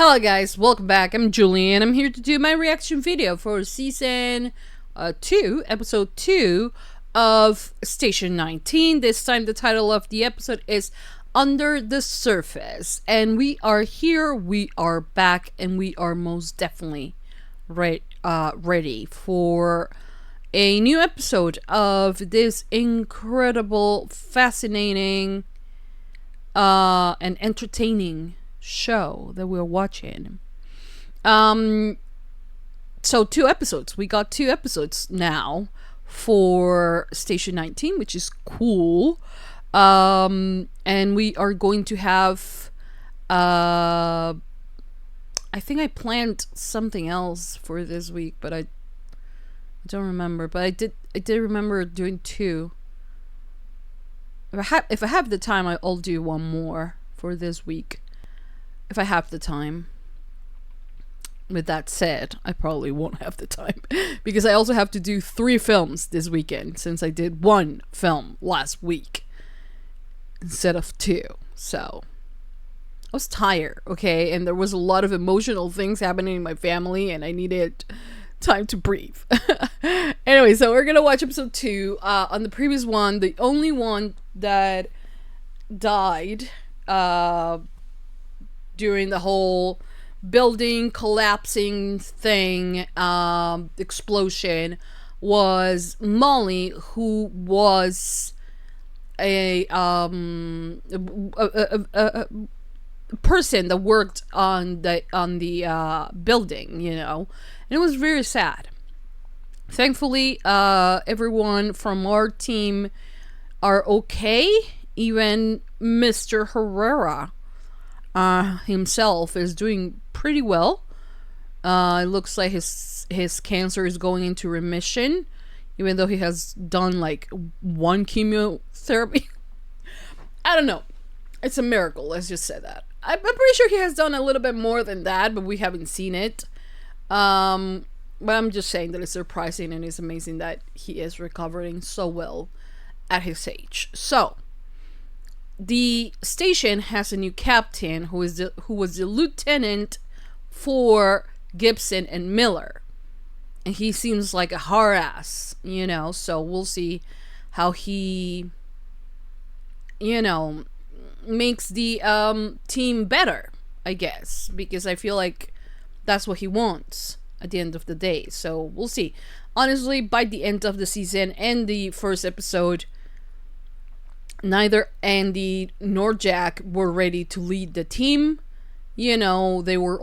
Hello guys, welcome back. I'm Julie and I'm here to do my reaction video for season 2, episode 2 of Station 19. This time the title of the episode is Under the Surface. And we are here, we are back, and we are most definitely ready for a new episode of this incredible, fascinating, and entertaining show that we're watching. So 2 episodes. We got 2 episodes now for Station 19, which is cool. And we are going to have I think I planned something else for this week, but I don't remember. But I did remember doing 2. If I have the time, I'll do one more for this week. If I have the time. With that said, I probably won't have the time because I also have to do 3 films this weekend since I did 1 film last week instead of 2. So I was tired, okay, and there was a lot of emotional things happening in my family and I needed time to breathe. Anyway, so we're gonna watch episode 2. On the previous one, the only one that died during the whole building collapsing thing, explosion, was Molly, who was a person that worked on the building, you know, and it was very sad. Thankfully, everyone from our team are okay. Even Mr. Herrera himself is doing pretty well. It looks like his cancer is going into remission, even though he has done like 1 chemotherapy. I don't know. It's a miracle. Let's just say that. I'm pretty sure he has done a little bit more than that, but we haven't seen it. But I'm just saying that it's surprising and it's amazing that he is recovering so well at his age. So the station has a new captain who was the lieutenant for Gibson and Miller, and he seems like a hard ass, you know, so we'll see how he, you know, makes the team better, I guess, because I feel like that's what he wants at the end of the day. So we'll see. Honestly, by the end of the season and the first episode, neither Andy nor Jack were ready to lead the team. You know, they were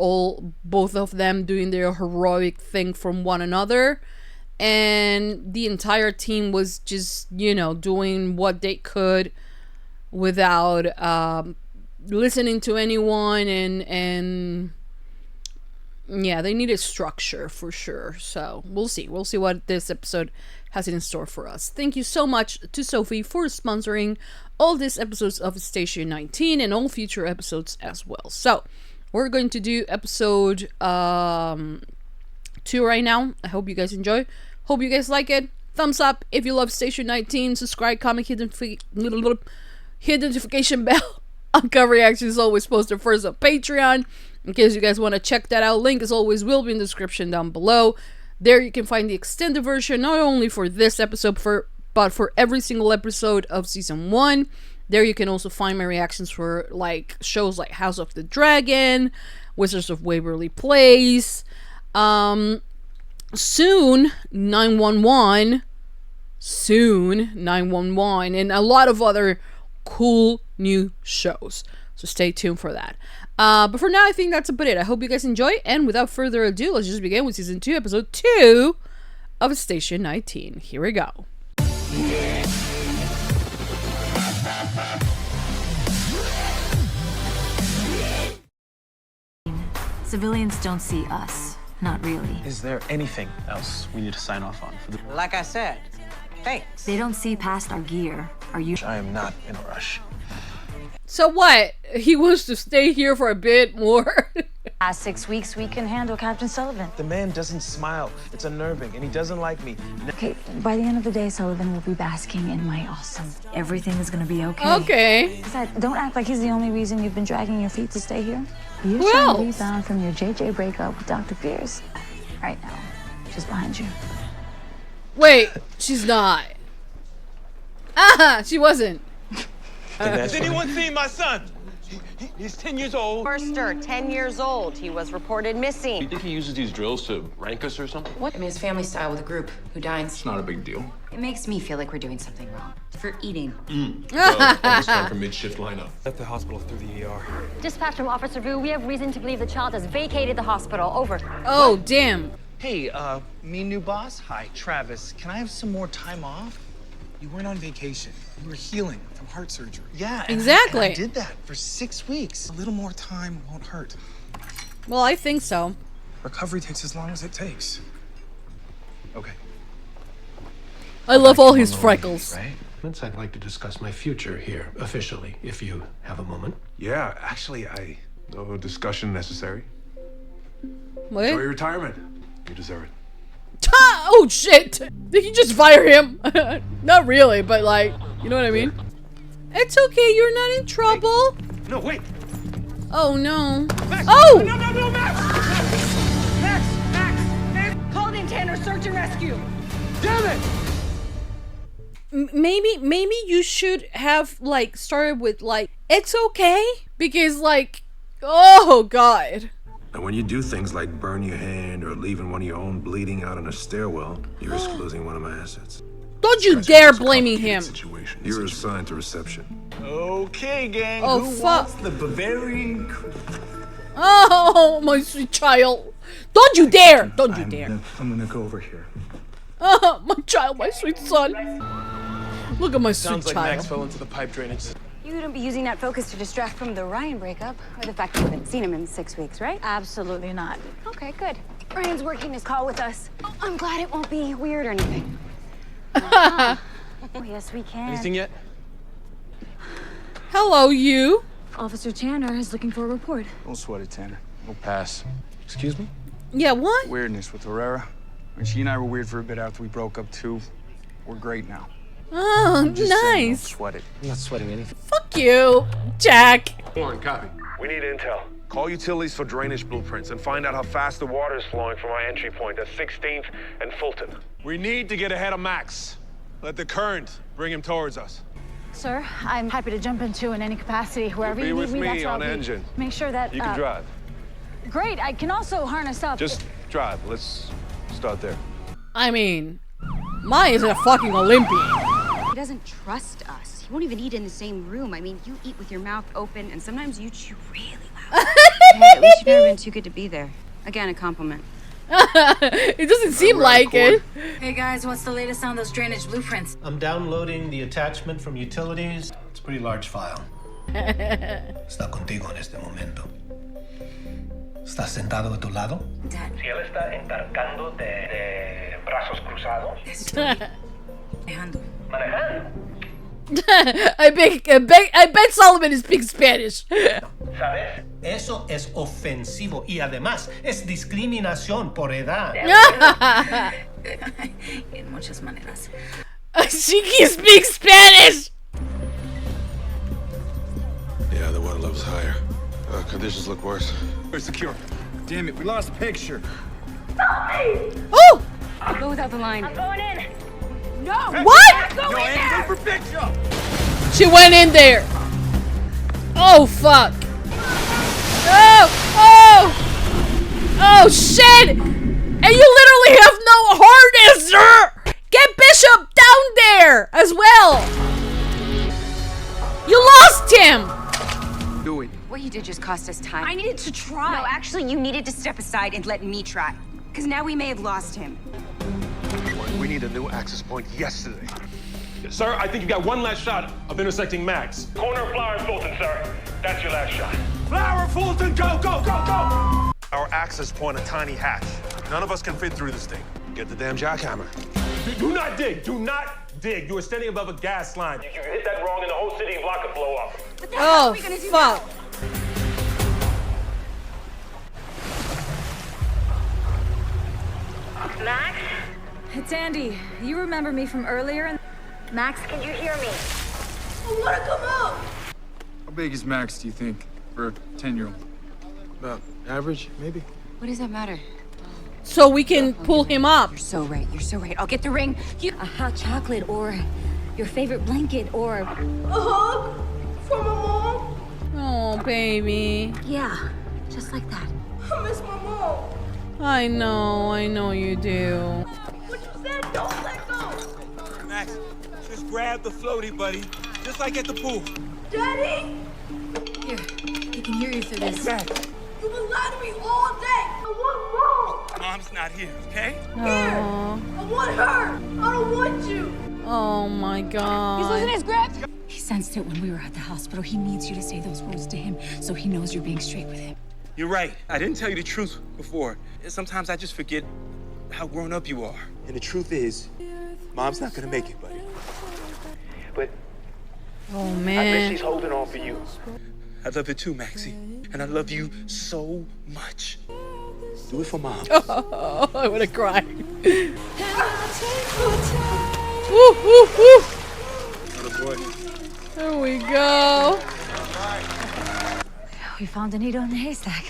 both of them doing their heroic thing from one another. And the entire team was just, you know, doing what they could without listening to anyone. And yeah, they needed structure for sure. So we'll see. We'll see what this episode has in store for us. Thank you so much to Sophie for sponsoring all these episodes of Station 19 and all future episodes as well. So we're going to do episode 2 right now. I hope you guys enjoy. Hope you guys like it. Thumbs up if you love Station 19. Subscribe, comment, hit notification bell. UNCUT reactions is always posted first on Patreon. In case you guys want to check that out, link as always will be in the description down below. There you can find the extended version, not only for this episode, but for every single episode of season 1. There you can also find my reactions for like shows like House of the Dragon, Wizards of Waverly Place, soon 911, and a lot of other cool new shows. So stay tuned for that. But for now, I think that's about it. I hope you guys enjoy. And without further ado, let's just begin with season 2, episode 2 of Station 19. Here we go. Civilians don't see us. Not really. Is there anything else we need to sign off on for the... Like I said, thanks. They don't see past our gear. Are you? I am not in a rush. So what? He wants to stay here for a bit more? Past 6 weeks, we can handle Captain Sullivan. The man doesn't smile. It's unnerving, and he doesn't like me. Okay, by the end of the day, Sullivan will be basking in my awesome. Everything is gonna be okay. Okay. Besides, don't act like he's the only reason you've been dragging your feet to stay here. You're Who trying to else? rebound from your JJ breakup with Dr. Pierce. Right now, she's behind you. Wait, she's not. Ah, she wasn't. Has Anyone seen my son? He's 10 years old. Forster, 10 years old. He was reported missing. You think he uses these drills to rank us or something? I mean, it's family style with a group who dines. It's not a big deal. It makes me feel like we're doing something wrong. For eating. Well, almost time for mid-shift lineup. Left the hospital through the ER. Dispatch from Officer Vu, we have reason to believe the child has vacated the hospital. Over. Oh, damn. Hey, me new boss? Hi, Travis. Can I have some more time off? You weren't on vacation. You were healing from heart surgery. Yeah, Exactly. I did that for 6 weeks. A little more time won't hurt. Well, I think so. Recovery takes as long as it takes. Okay. I love all his freckles. Right? I'd like to discuss my future here, officially, if you have a moment. Yeah, actually, no discussion necessary. What? Enjoy your retirement. You deserve it. Oh shit! Did he just fire him? Not really, but like, you know what I mean? It's okay, you're not in trouble. No, wait. Oh no. Max! Oh! No, Max! Max! Called in Tanner, search and rescue. Damn it! Maybe you should have like started with like, it's okay, because like, oh god. And when you do things like burn your hand or leaving one of your own bleeding out in a stairwell, you risk losing one of my assets. Don't you dare blaming him. Situation. You're assigned to reception. Okay, gang. Oh, Who fuck. wants the Bavarian? Oh, my sweet child. Don't you dare. Don't you dare. I'm gonna go over here. Oh, my child, my sweet son. Look at my sweet Sounds like child. Max fell into the pipe drainage. You wouldn't be using that focus to distract from the Ryan breakup, or the fact that you haven't seen him in 6 weeks, right? Absolutely not. Okay, good. Ryan's working his call with us. Oh, I'm glad it won't be weird or anything. Oh, yes, we can. Anything yet? Hello, you. Officer Tanner is looking for a report. Don't sweat it, Tanner. We'll pass. Excuse me? Yeah, what? Weirdness with Herrera. When she and I were weird for a bit after we broke up, too. We're great now. Oh, Just saying, don't nice. sweat it. I'm not sweating anything. Fuck you, Jack. Go on, copy. We need intel. Call utilities for drainage blueprints and find out how fast the water is flowing from our entry point at 16th and Fulton. We need to get ahead of Max. Let the current bring him towards us. Sir, I'm happy to jump into in any capacity, wherever Be you with need me. me That's where on I'll be. engine. Make sure that You can drive. Great. I can also harness up. Just drive. Let's start there. I mean, Maya is a fucking Olympian. He doesn't trust us. He won't even eat in the same room. I mean, you eat with your mouth open, and sometimes you chew really loud. Hey, at least you've never been too good to be there. Again, a compliment. It doesn't seem like it. Hey guys, what's the latest on those drainage blueprints? I'm downloading the attachment from utilities. It's a pretty large file. Está contigo en este momento. ¿Estás sentado de tu lado? Dad. Si él está encarcando de brazos cruzados. Estoy manejando. Manejando. I bet Solomon speaks Spanish. ¿Sabes? Eso es ofensivo y además es discriminación por edad. En muchas maneras. She can speak Spanish. Yeah, the water level's higher. Conditions look worse. We're secure. Damn it, we lost a picture. Oh! I'll go without the line. I'm going in. No! What? Go in Andy, there! go for picture! She went in there. Oh, fuck. Oh, shit. And you literally have no harness, sir. Get Bishop down there as well. You lost him. Do it. What you did just cost us time. I needed to try. No, actually, you needed to step aside and let me try. Because now we may have lost him. We need a new access point yesterday. Sir, I think you got one last shot of intersecting Max. Corner of Flower and Fulton, sir. That's your last shot. Flower, Fulton, go, go, go, go! Our access point, a tiny hatch. None of us can fit through this thing. Get the damn jackhammer. Do not dig. Do not dig. You are standing above a gas line. If you hit that wrong, and the whole city block could blow up. What the hell Oh, are we gonna do fuck. now? It's Andy. You remember me from earlier? Max, can you hear me? I wanna come out! How big is Max, do you think, for a 10-year-old? About average, maybe? What does that matter? So we can pull him up. You're so right. You're so right. I'll get the ring. A hot chocolate or your favorite blanket or... A hug? From my mom? Oh, baby. Yeah, just like that. I miss my mom. I know you do. What you said, don't let go. Max, just grab the floaty, buddy. Just like at the pool. Daddy? Here, he can hear you through this. Max. You've been lying to me all day. I want mom. Mom's not here, okay? Here. I want her. I don't want you. Oh my god. He's losing his grip. He sensed it when we were at the hospital. He needs you to say those words to him so he knows you're being straight with him. You're right. I didn't tell you the truth before. Sometimes I just forget how grown up you are. And the truth is, Mom's not gonna make it, buddy. But Oh I bet man. she's holding on for you. I love you too, Maxie. And I love you so much. Do it for Mom. Oh, I would have cried. Woo, woo, woo. There we go. We found a needle in the haystack.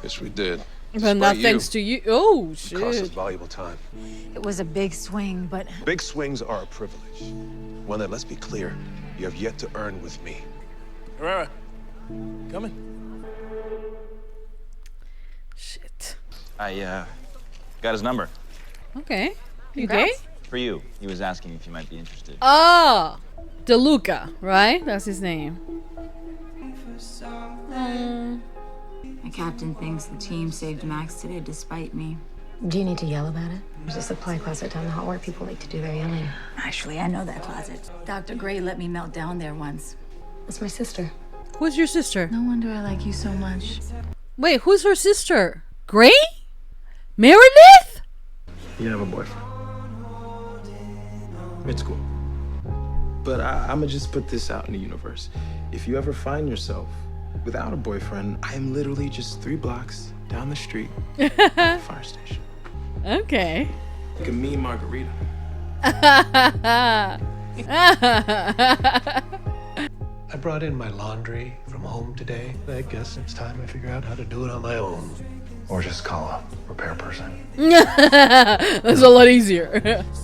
Yes, we did. But not thanks to you. Oh, It cost us shit. valuable time. It was a big swing, but Big swings are a privilege. One that, let's be clear, you have yet to earn with me. Herrera, coming. Shit. I got his number. Okay. You gay? For you. He was asking if you might be interested. Oh, DeLuca, right? That's his name. My captain thinks the team saved Max today despite me. do you need to yell about it? There's a supply closet down the hall where people like to do their yelling. Actually, I know that closet. Dr. Gray let me melt down there once. That's my sister. Who's your sister? No wonder I like you so much. Wait, who's her sister? Gray? Meredith? You have a boyfriend. It's cool. But I'm gonna just put this out in the universe. If you ever find yourself without a boyfriend, I am literally just 3 blocks down the street at the fire station. Okay. Like a mean margarita. I brought in my laundry from home today. I guess it's time I figure out how to do it on my own. Or just call a repair person. That's a lot easier.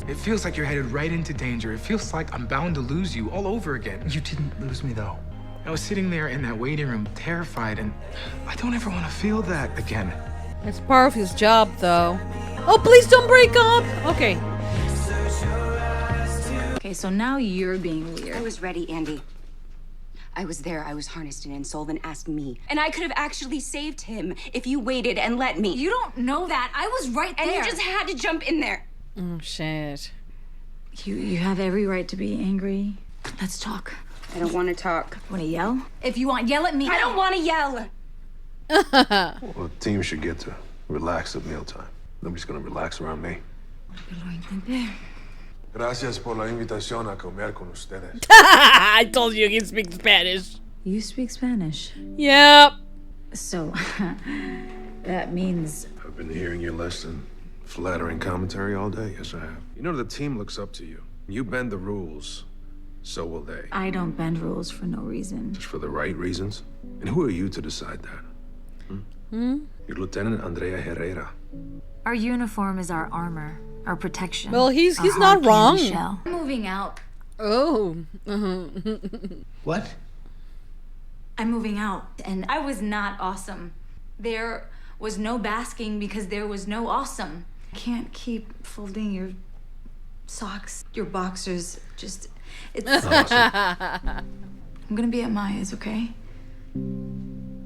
It feels like you're headed right into danger. It feels like I'm bound to lose you all over again. You didn't lose me, though. I was sitting there in that waiting room, terrified, and I don't ever want to feel that again. It's part of his job, though. Oh, please don't break up. Okay. Okay, so now you're being I weird. was ready, Andy. I was there. I was harnessed and Sullivan asked me. And I could have actually saved him if you waited and let me. You don't know that. I was right there. And you just had to jump in there. Oh, shit. You have every right to be angry. Let's talk. I don't want to talk. Want to yell? If you want, yell at me. I don't want to yell. Well, the team should get to relax at mealtime. Nobody's gonna relax around me. Lo intenté. Gracias por la invitación a comer con ustedes. I told you he speaks Spanish. You speak Spanish. Yep. So, that means... I've been hearing your less than flattering commentary all day. Yes, I have. You know the team looks up to you. You bend the rules, so will they. I don't bend rules for no reason. Just for the right reasons. And who are you to decide that? You're Lieutenant Andrea Herrera. Our uniform is our armor, our protection. Well, he's our not hard wrong. candy shell. I'm moving out. Oh. What? I'm moving out. And I was not awesome. There was no basking because there was no awesome. I can't keep folding your socks, your boxers. Just, it's... I'm gonna be at Maya's, okay?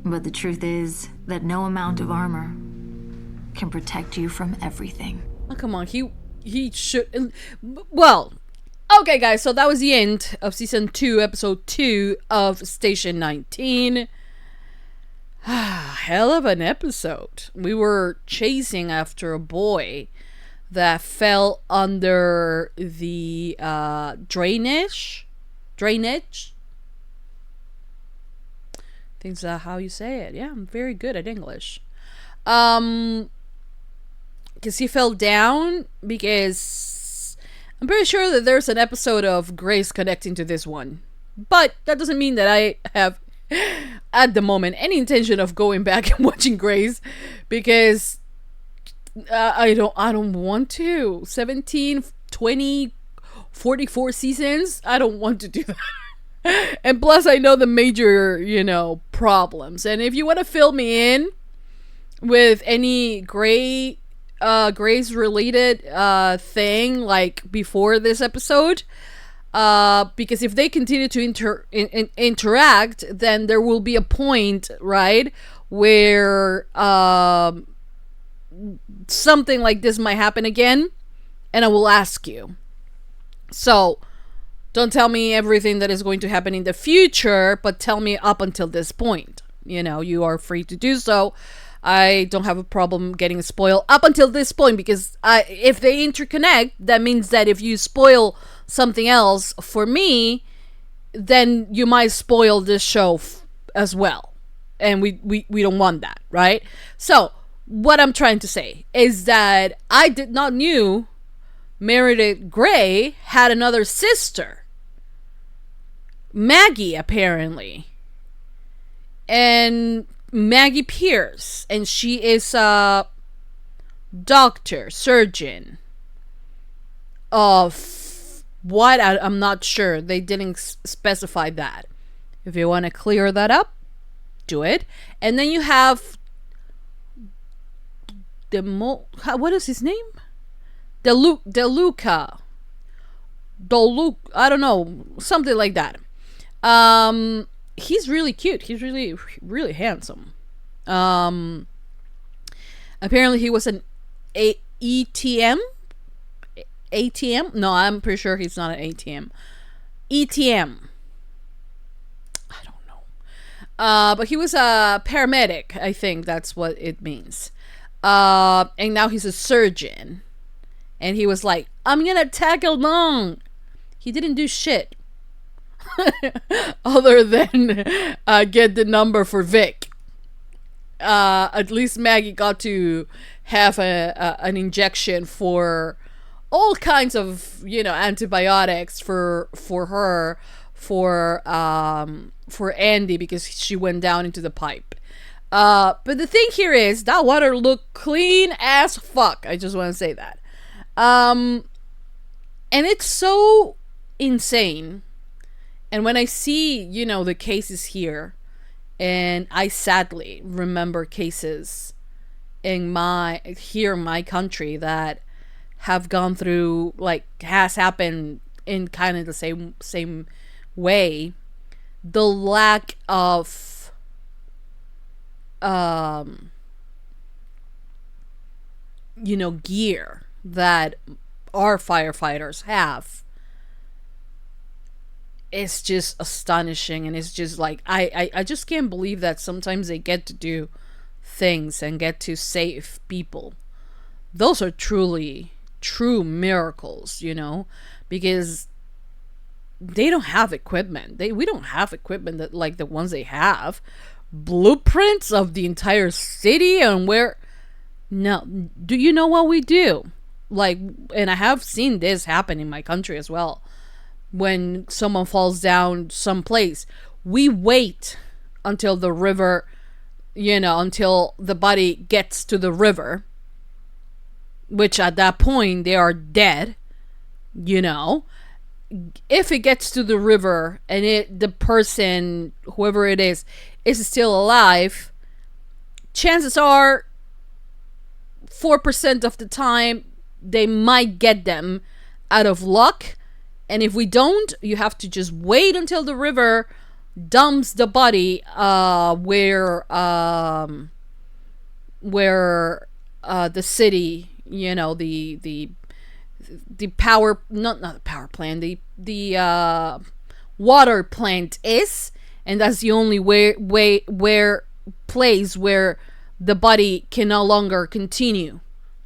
But the truth is that no amount of armor can protect you from everything. Oh, come on. He should... Well... Okay, guys, so that was the end of Season 2, Episode 2 of Station 19. Hell of an episode. We were chasing after a boy that fell under the drainage? Drainage? I think that's how you say it. Yeah, I'm very good at English. because he fell down, because I'm pretty sure that there's an episode of Grace connecting to this one. But that doesn't mean that I have, at the moment, any intention of going back and watching Grace, because I don't want to. 17, 20, 44 seasons, I don't want to do that. And plus, I know the major, problems. And if you want to fill me in with any Grace related thing, like before this episode, because if they continue to interact, then there will be a point, right, where something like this might happen again, and I will ask you. So don't tell me everything that is going to happen in the future, but tell me up until this point. You are free to do so. I don't have a problem getting spoiled up until this point, because if they interconnect, that means that if you spoil something else for me, then you might spoil this show as well. And we don't want that, right? So what I'm trying to say is that I did not knew Meredith Grey had another sister, Maggie, apparently. And Maggie Pierce, and she is a doctor, surgeon of what? I'm not sure. They didn't specify that. If you want to clear that up, do it. And then you have what is his name? Deluca, I don't know, something like that. He's really cute. He's really, really handsome. Apparently he was an ATM. No, I'm pretty sure he's not an ATM. ETM. I don't know. But he was a paramedic. I think that's what it means. And now he's a surgeon. And he was like, I'm gonna tag along. He didn't do shit. Other than get the number for Vic. At least Maggie got to have an injection for all kinds of antibiotics for her, for Andy, because she went down into the pipe. But the thing here is that water looked clean as fuck. I just want to say that. And it's so insane. And when I see, the cases here, and I sadly remember cases in my country that have gone through, like, has happened in kind of the same way, the lack of gear that our firefighters have, it's just astonishing. And it's just like, I just can't believe that sometimes they get to do things and get to save people. Those are truly true miracles, because they don't have equipment. We don't have equipment that like the ones they have. Blueprints of the entire city and where. No, do you know what we do? Like, and I have seen this happen in my country as well. When someone falls down someplace, we wait until the river, until the body gets to the river, which at that point they are dead. If it gets to the river and the person, whoever it is still alive, chances are 4% of the time they might get them out of luck. And if we don't, you have to just wait until the river dumps the body where the city, the power, not the power plant, the water plant is, and that's the only place where the body can no longer continue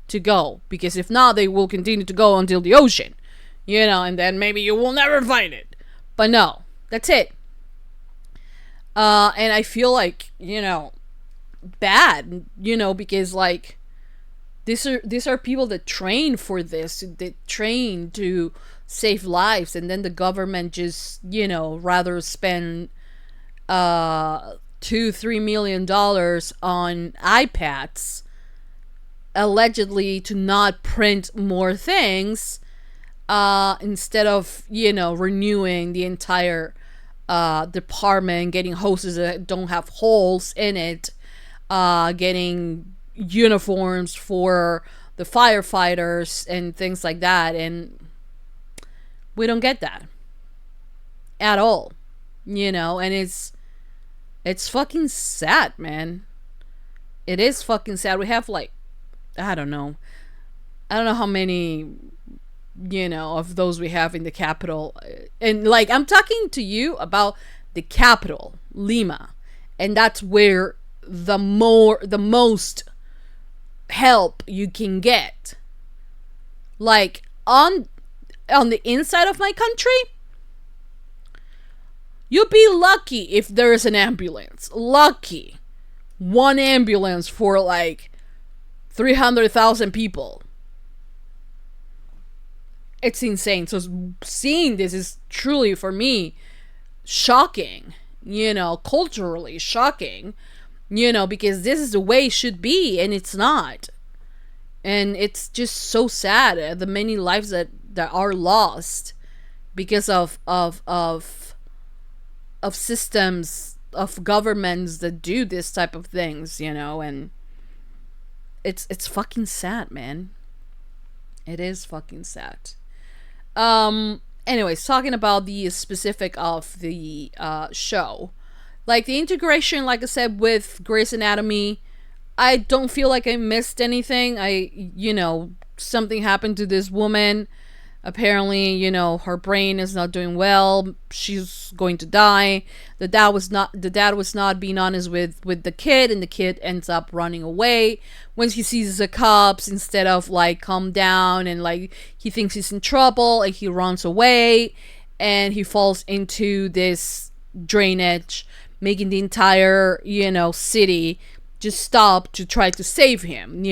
to go, because if not, they will continue to go until the ocean. And then maybe you will never find it. But no, that's it. And I feel like, bad, because like, These are people that train for this. They train to save lives, and then the government just, rather spend $2-3 million on iPads, allegedly to not print more things, instead of renewing the entire department, getting hoses that don't have holes in it, getting uniforms for the firefighters and things like that. And we don't get that at all, and it's fucking sad, man. It is fucking sad. We have like, I don't know how many of those we have in the capital, and like, I'm talking to you about the capital, Lima, and that's where the most help you can get. Like, on the inside of my country, you'll be lucky if there is an ambulance. Lucky. One ambulance for like 300,000 people. It's insane. So seeing this is truly, for me, shocking. Culturally shocking. Because this is the way it should be, and it's not. And it's just so sad, the many lives that are lost because of systems, of governments that do this type of things, and it's fucking sad, man. It is fucking sad. Anyways, talking about the specific of the show, like the integration, like I said, with Grey's Anatomy, I don't feel like I missed anything. Something happened to this woman. Apparently, her brain is not doing well. She's going to die. The dad was not being honest with the kid, and the kid ends up running away. Once he sees the cops, instead of like calm down and like he thinks he's in trouble, like he runs away, and he falls into this drainage, making the entire city just stop to try to save him.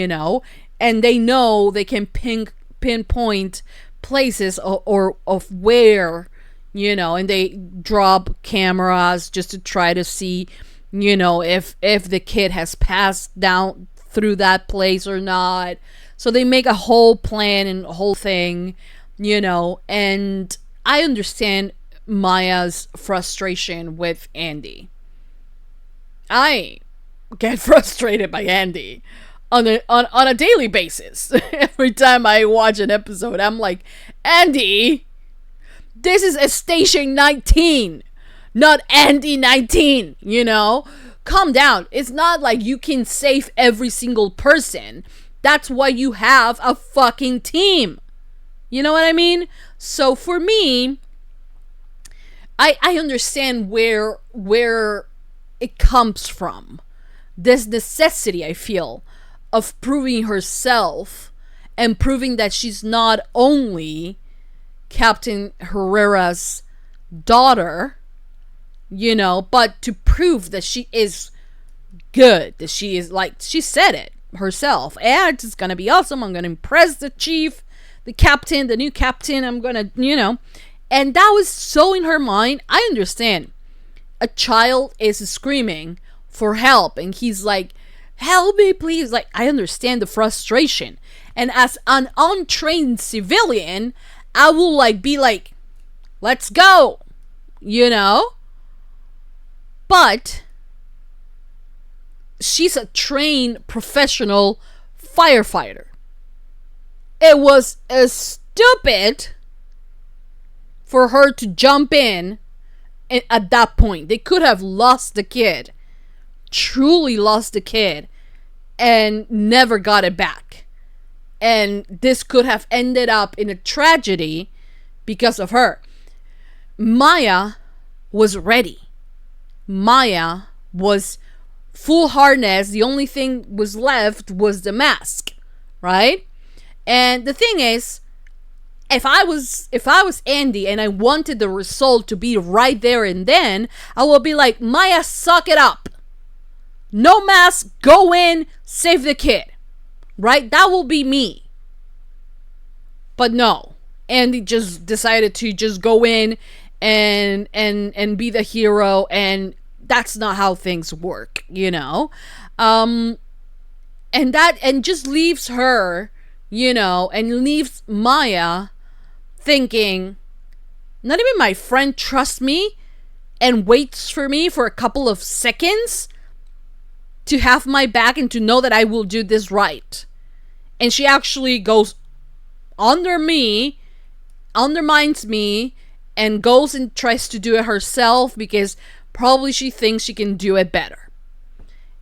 And they know they can pinpoint places or of where, and they drop cameras just to try to see, if the kid has passed down through that place or not. So they make a whole plan and a whole thing, and I understand Maya's frustration with Andy. I get frustrated by Andy on a daily basis. Every time I watch an episode, I'm like, Andy, this is a Station 19, not Andy 19, Calm down. It's not like you can save every single person. That's why you have a fucking team. You know what I mean? So for me, I understand where it comes from. This necessity, I feel, of proving herself and proving that she's not only Captain Herrera's daughter, but to prove that she is good, that she is, like, she said it herself, and it's gonna be awesome. I'm gonna impress the chief, the captain, the new captain. I'm gonna, and that was so in her mind. I understand. A child is screaming for help, and he's like, help me please. Like, I understand the frustration, and as an untrained civilian, I will be like, let's go, but she's a trained professional firefighter. It was stupid for her to jump in at that point. They could have lost the kid, truly lost the kid, and never got it back. And this could have ended up in a tragedy because of her. Maya was ready. Maya was full harness. The only thing was left was the mask, right? And the thing is, if I was Andy and I wanted the result to be right there and then, I would be like, Maya, suck it up. No mask, go in, save the kid. right? That will be me. But no, Andy just decided to just go in and be the hero, and that's not how things work, you know. And just leaves her, you know, and leaves Maya thinking, not even my friend trusts me and waits for me for a couple of seconds to have my back and to know that I will do this right. And she actually goes undermines me and goes and tries to do it herself because probably she thinks she can do it better.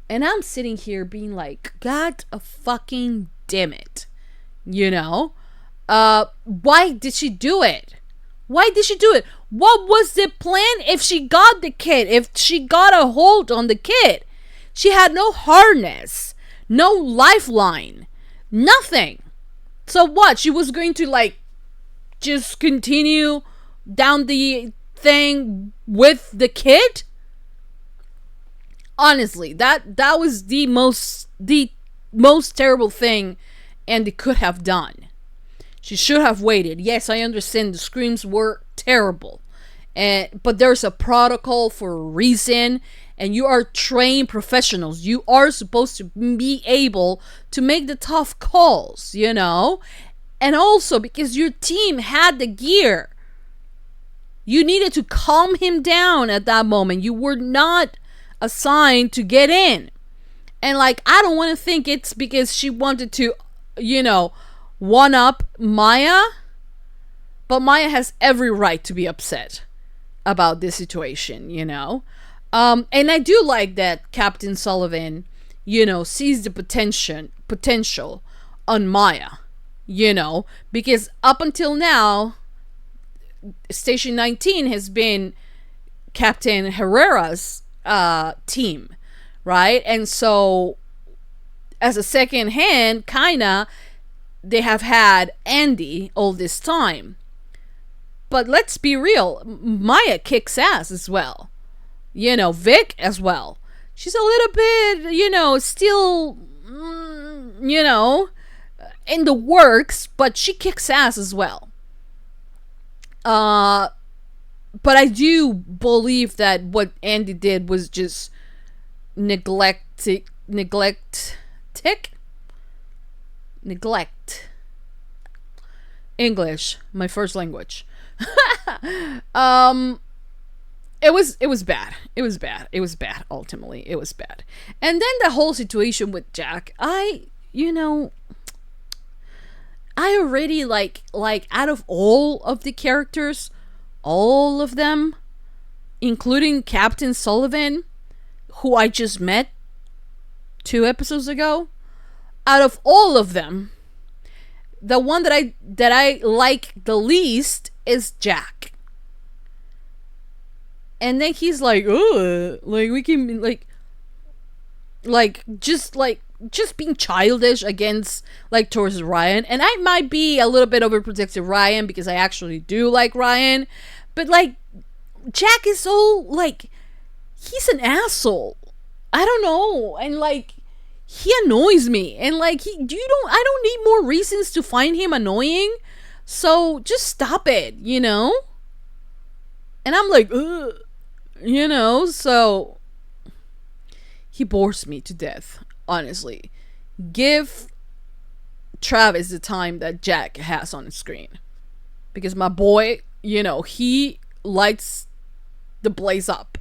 And I'm sitting here being like, God a fucking damn it. You know? Why did she do it? Why did she do it? What was the plan if she got the kid? If she got a hold on the kid? She had no harness, no lifeline, nothing. So what? She was going to like just continue down the thing with the kid? Honestly, that was the most terrible thing Andy could have done. She should have waited. Yes, I understand the screams were terrible. But there's a protocol for a reason, and you are trained professionals. You are supposed to be able to make the tough calls, you know? And also because your team had the gear. You needed to calm him down at that moment. You were not assigned to get in. And like, I don't want to think it's because she wanted to, you know, one up Maya. But Maya has every right to be upset about this situation, you know. And I do like that Captain Sullivan, you know, sees the potential on Maya, you know, because up until now, Station 19 has been Captain Herrera's team, right? And so, as a second hand, kinda, they have had Andy all this time. But let's be real, Maya kicks ass as well. You know, Vic as well. She's a little bit, you know, still, you know, in the works, but she kicks ass as well. But I do believe that what Andy did was just neglect English, my first language. It was bad. It was bad. Ultimately, it was bad. And then the whole situation with Jack, I already like out of all of the characters, all of them, including Captain Sullivan, who I just met 2 episodes ago, out of all of them, the one that I like the least is Jack. And then he's like, ugh, like we can just being childish against, like, towards Ryan. And I might be a little bit overprotective Ryan because I actually do like Ryan, but like Jack is so, like, he's an asshole. I don't know, and like he annoys me, and like I don't need more reasons to find him annoying. So just stop it, you know? And I'm like, ugh, you know, so he bores me to death, honestly. Give Travis the time that Jack has on the screen. Because my boy, you know, he lights the blaze up.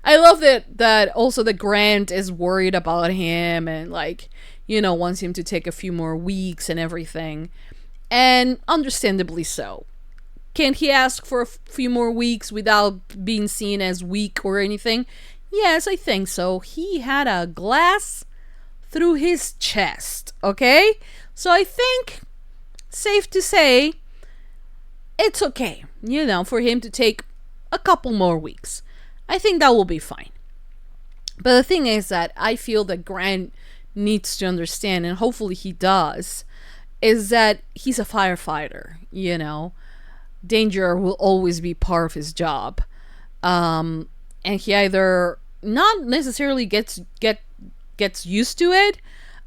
I love that also that Grant is worried about him and, like, you know, wants him to take a few more weeks and everything. And understandably so. Can he ask for a few more weeks without being seen as weak or anything? Yes, I think so. He had a glass through his chest, okay? So I think, safe to say, it's okay, you know, for him to take a couple more weeks. I think that will be fine. But the thing is that I feel that Grant needs to understand, and hopefully he does, is that he's a firefighter, you know? Danger will always be part of his job. And he either not necessarily gets used to it,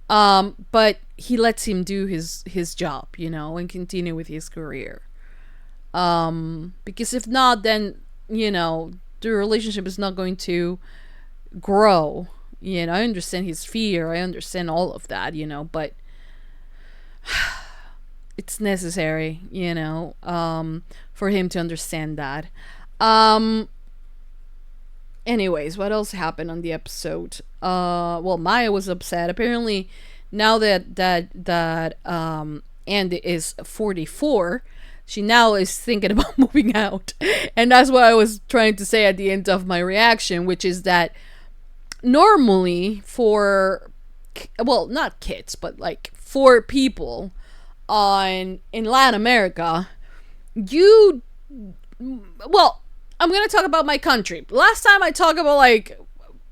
But he lets him do his job, you know, and continue with his career. Because if not, then, you know, the relationship is not going to grow. You know, I understand his fear, I understand all of that, you know, but it's necessary, you know, for him to understand that. Anyways, what else happened on the episode? Well, Maya was upset. Apparently, now that Andy is 44, she now is thinking about moving out. And that's what I was trying to say at the end of my reaction, which is that normally for, well, not kids, but like for people in Latin America, well, I'm gonna talk about my country. Last time I talked about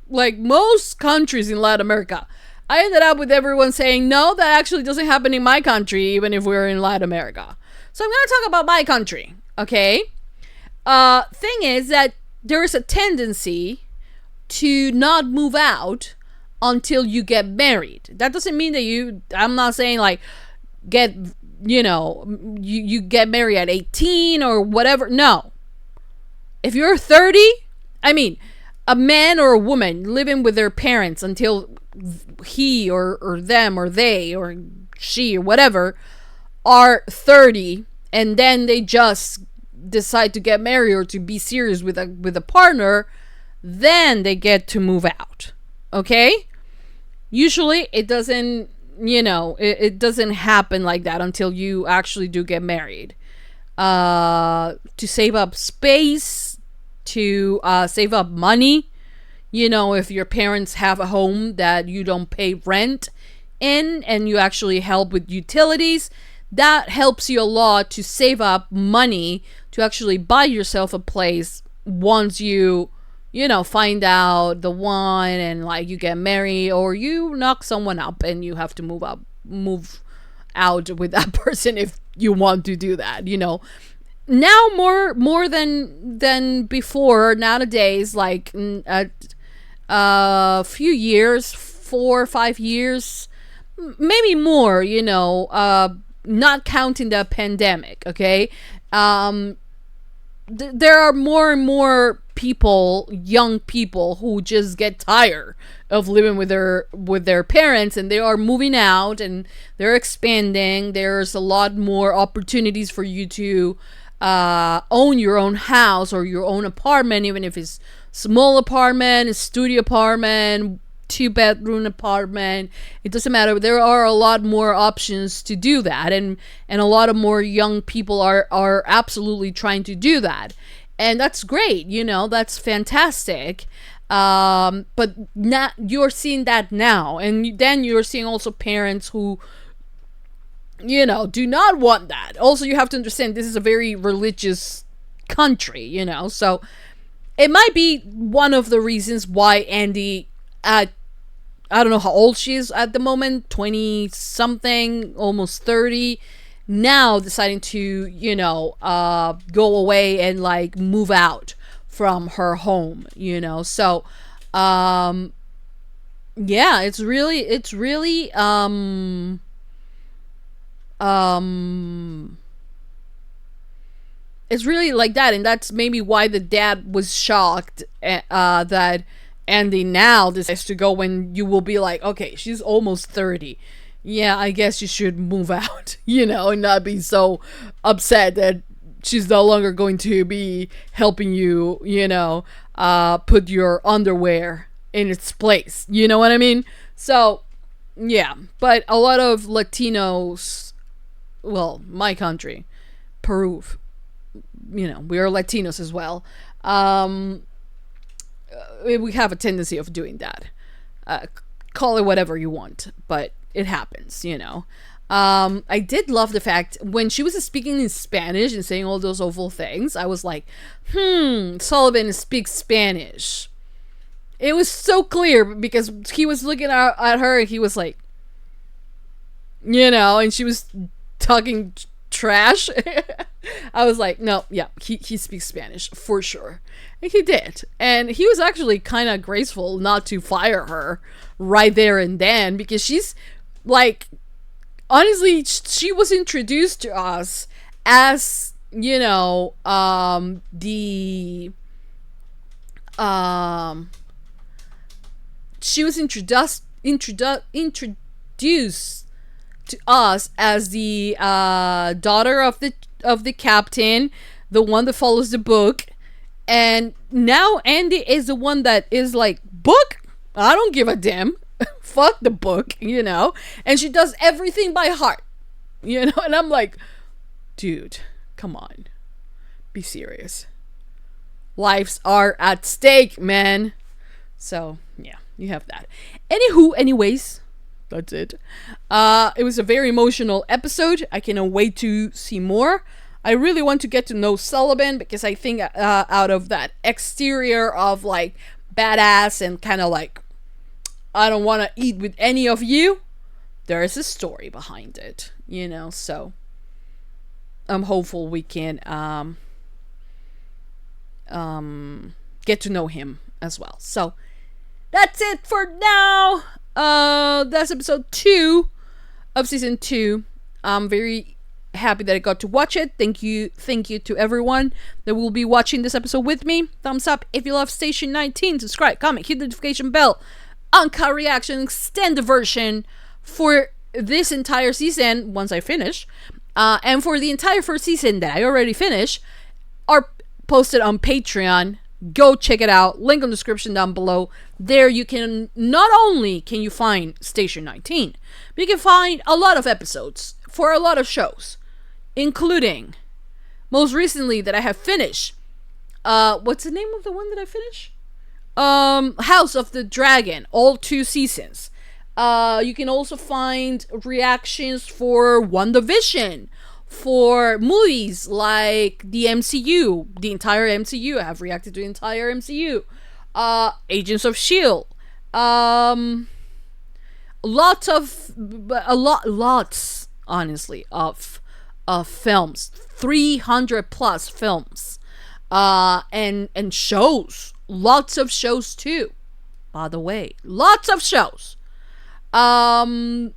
like most countries in Latin America, I ended up with everyone saying, no, that actually doesn't happen in my country, even if we're in Latin America. So I'm gonna talk about my country, okay? Thing is that there is a tendency to not move out until you get married. That doesn't mean that I'm not saying like get, you know, you get married at 18 or whatever. No. If you're 30, I mean, a man or a woman living with their parents until he or them or they or she or whatever are 30, and then they just decide to get married or to be serious with a partner, then they get to move out. Okay? Usually it doesn't, you know, it doesn't happen like that until you actually do get married. To save up space, to save up money, you know, if your parents have a home that you don't pay rent in and you actually help with utilities, that helps you a lot to save up money to actually buy yourself a place once you know, find out the one and like you get married or you knock someone up and you have to move out with that person if you want to do that, you know. Now more than before, nowadays, like a few years, 4 or 5 years, maybe more, you know, not counting the pandemic, okay? There are more and more people, young people, who just get tired of living with their parents, and they are moving out and they're expanding. There's a lot more opportunities for you to own your own house or your own apartment, even if it's small apartment, a studio apartment, 2-bedroom apartment. It doesn't matter. There are a lot more options to do that, and a lot of more young people are absolutely trying to do that, and that's great. You know, that's fantastic. But not, you're seeing that now, and then you're seeing also parents who, you know, do not want that. Also, you have to understand this is a very religious country, you know, so it might be one of the reasons why Andy, I don't know how old she is at the moment, 20 something, almost 30, now deciding to, you know, go away and like move out from her home, you know. So yeah, it's really it's really like that, and that's maybe why the dad was shocked that Andy now decides to go, when you will be like, okay, she's almost 30. Yeah, I guess you should move out, you know, and not be so upset that she's no longer going to be helping you, you know, put your underwear in its place. You know what I mean? So, yeah. But a lot of Latinos, well, my country, Peru, you know, we are Latinos as well. We have a tendency of doing that. Call it whatever you want, but it happens, you know. I did love the fact when she was speaking in Spanish and saying all those awful things, I was like, Sullivan speaks Spanish. It was so clear because he was looking at her and he was like, you know, and she was talking trash. I was like, no, yeah, he speaks Spanish for sure. And he did. And he was actually kind of graceful not to fire her right there and then, because she's Like, honestly, she was introduced to us as, you know, she was introduced to us as the daughter of the captain, the one that follows the book. And now Andy is the one that is like, book? I don't give a damn. Fuck the book, you know? And she does everything by heart, you know? And I'm like, dude, come on. Be serious. Lives are at stake, man. So, yeah, you have that. Anyways, that's it. It was a very emotional episode. I cannot wait to see more. I really want to get to know Sullivan, because I think out of that exterior of like badass and kind of like, I don't want to eat with any of you, there is a story behind it, you know? So I'm hopeful we can get to know him as well. So that's it for now. That's episode 2 of season 2. I'm very happy that I got to watch it. Thank you to everyone that will be watching this episode with me. Thumbs up if you love Station 19. Subscribe, comment, hit the notification bell. UNCUT reaction, extended version for this entire season once I finish, and for the entire first season that I already finished, are posted on Patreon. Go check it out. Link in the description down below. There you can, not only can you find Station 19, but you can find a lot of episodes for a lot of shows, including most recently that I have finished. What's the name of the one that I finished? House of the Dragon, all 2 seasons. You can also find reactions for WandaVision, for movies like the MCU, the entire MCU. I have reacted to the entire MCU. Agents of S.H.I.E.L.D. Lots, honestly, of films. 300 plus films. And shows. Lots of shows too, by the way. Lots of shows. Like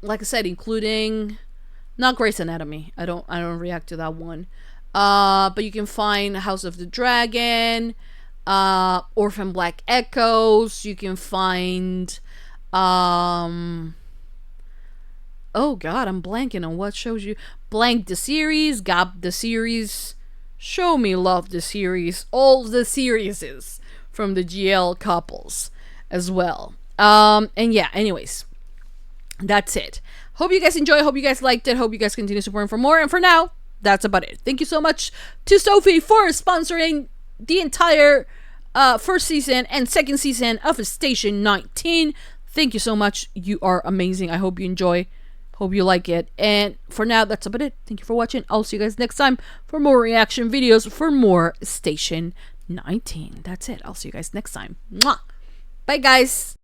I said, including not Grey's Anatomy. I don't react to that one. But you can find House of the Dragon, Orphan Black Echoes. You can find oh god, I'm blanking on what shows you. Blank the series, Gap the series, Show Me Love the series, all the series from the GL couples as well. And yeah, anyways, that's it. Hope you guys enjoy. Hope you guys liked it. Hope you guys continue supporting for more. And for now, that's about it. Thank you so much to Sophie for sponsoring the entire first season and second season of Station 19. Thank you so much. You are amazing. I hope you enjoy. Hope you like it. And for now, that's about it. Thank you for watching. I'll see you guys next time for more reaction videos for more Station 19. That's it. I'll see you guys next time. Mwah! Bye, guys.